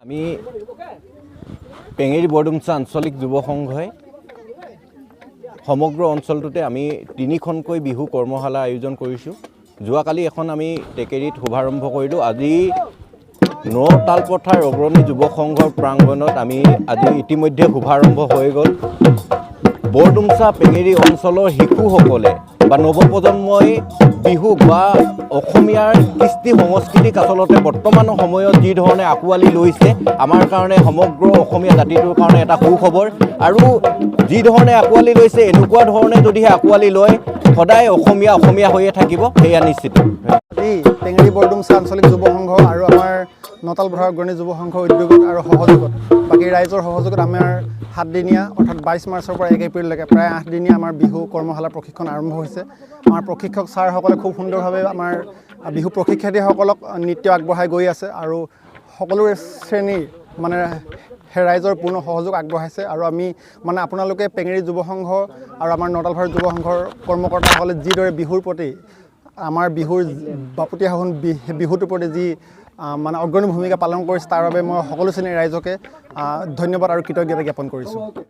আমি পেঙেৰি বৰডুমচা আঞ্চলিক যুৱ সংঘই সমগ্ৰ অঞ্চলটোতে আমি 3খনকৈ বিহু কৰ্মশালা আয়োজন কৰিছোঁ। যোৱাকালি এখন আমি টেকেৰীত শুভাৰম্ভ কৰিলোঁ। আজি নতালপথাৰ অগ্ৰণী যুৱ সংঘৰ প্ৰাংগণত আমি আজি ইতিমধ্যে শুভাৰম্ভ হৈ গ'ল। বৰডুমচা পেঙেৰি অঞ্চলৰ শিশুসকলে বা নৱপ্ৰজন্মই বিহুক বা অসমীয়াৰ কৃষ্টি সংস্কৃতিক আচলতে বৰ্তমানৰ সময়ত যি ধৰণে আঁকোৱালি লৈছে আমাৰ কাৰণে সমগ্ৰ অসমীয়া জাতিটোৰ কাৰণে এটা সুখবৰ। আৰু যি ধৰণে আঁকোৱালি লৈছে এনেকুৱা ধৰণে যদিহে আঁকোৱালি লয় সদায় অসমীয়া হৈয়ে থাকিব, সেয়া নিশ্চিত। পেঙেৰি বৰডুমচা আঞ্চলিক যুৱ সংঘ আৰু আমাৰ নতালপথাৰ অগ্ৰণী যুৱ সংঘৰ উদ্যোগত আৰু সহযোগত বাকী ৰাইজৰ সহযোগত আমাৰ 7 দিনীয়া অৰ্থাৎ 22 মাৰ্চৰ পৰা 1 এপ্ৰিললৈকে প্ৰায় 8 দিনীয়া আমাৰ বিহু কৰ্মশালাৰ প্ৰশিক্ষণ আৰম্ভ হৈছে। আমাৰ প্ৰশিক্ষক ছাৰসকলে খুব সুন্দৰভাৱে আমাৰ বিহু প্ৰশিক্ষাৰ্থীসকলক নৃত্য আগবঢ়াই গৈ আছে আৰু সকলোৰে শ্ৰেণীৰ মানে ৰাইজৰ পূৰ্ণ সহযোগ আগবঢ়াইছে। আৰু আমি মানে আপোনালোকে পেঙেৰি যুৱ সংঘ আৰু আমাৰ নতালপথাৰ যুৱ সংঘৰ কৰ্মকৰ্তাসকলে যিদৰে বিহুৰ প্ৰতি আমাৰ বিহুৰ বাপতি সাহোন বিহুটোৰ প্ৰতি যি মানে অগ্ৰণী ভূমিকা পালন কৰিছে তাৰ বাবে মই সকলো শ্ৰেণীৰ ৰাইজকে ধন্যবাদ আৰু কৃতজ্ঞতা জ্ঞাপন কৰিছোঁ।